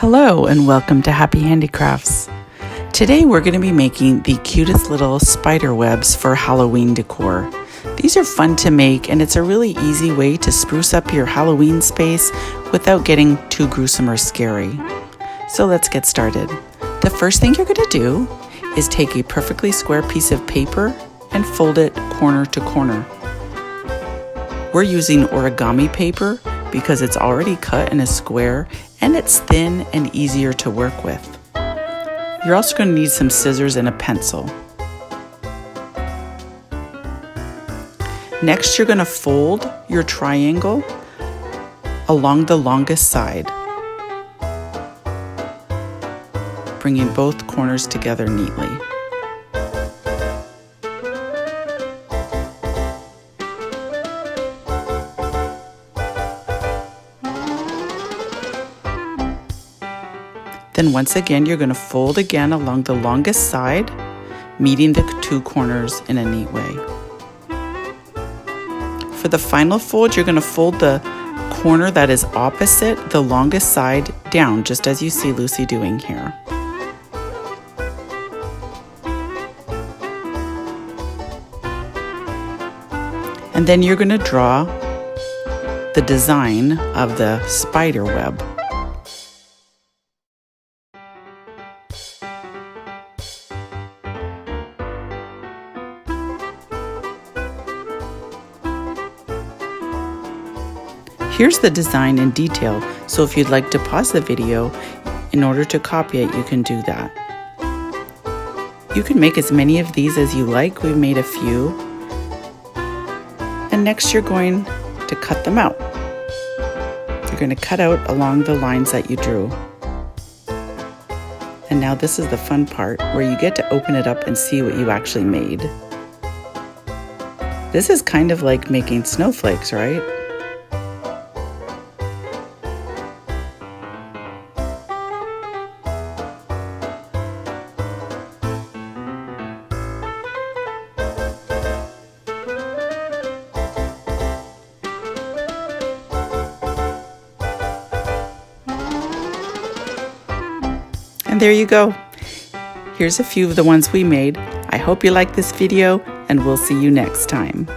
Hello and welcome to Happy Handicrafts. Today we're going to be making the cutest little spider webs for Halloween decor. These are fun to make and it's a really easy way to spruce up your Halloween space without getting too gruesome or scary. So let's get started. The first thing you're going to do is take a perfectly square piece of paper and fold it corner to corner. We're using origami paper because it's already cut in a square and it's thin and easier to work with. You're also going to need some scissors and a pencil. Next, you're going to fold your triangle along the longest side, bringing both corners together neatly. Then once again, you're going to fold again along the longest side, meeting the two corners in a neat way. For the final fold, you're going to fold the corner that is opposite the longest side down, just as you see Lucy doing here. And then you're going to draw the design of the spider web. Here's the design in detail, so if you'd like to pause the video in order to copy it, you can do that. You can make as many of these as you like. We've made a few. And next you're going to cut them out. You're going to cut out along the lines that you drew. And now this is the fun part where you get to open it up and see what you actually made. This is kind of like making snowflakes, right? And there you go. Here's a few of the ones we made. I hope you like this video and we'll see you next time.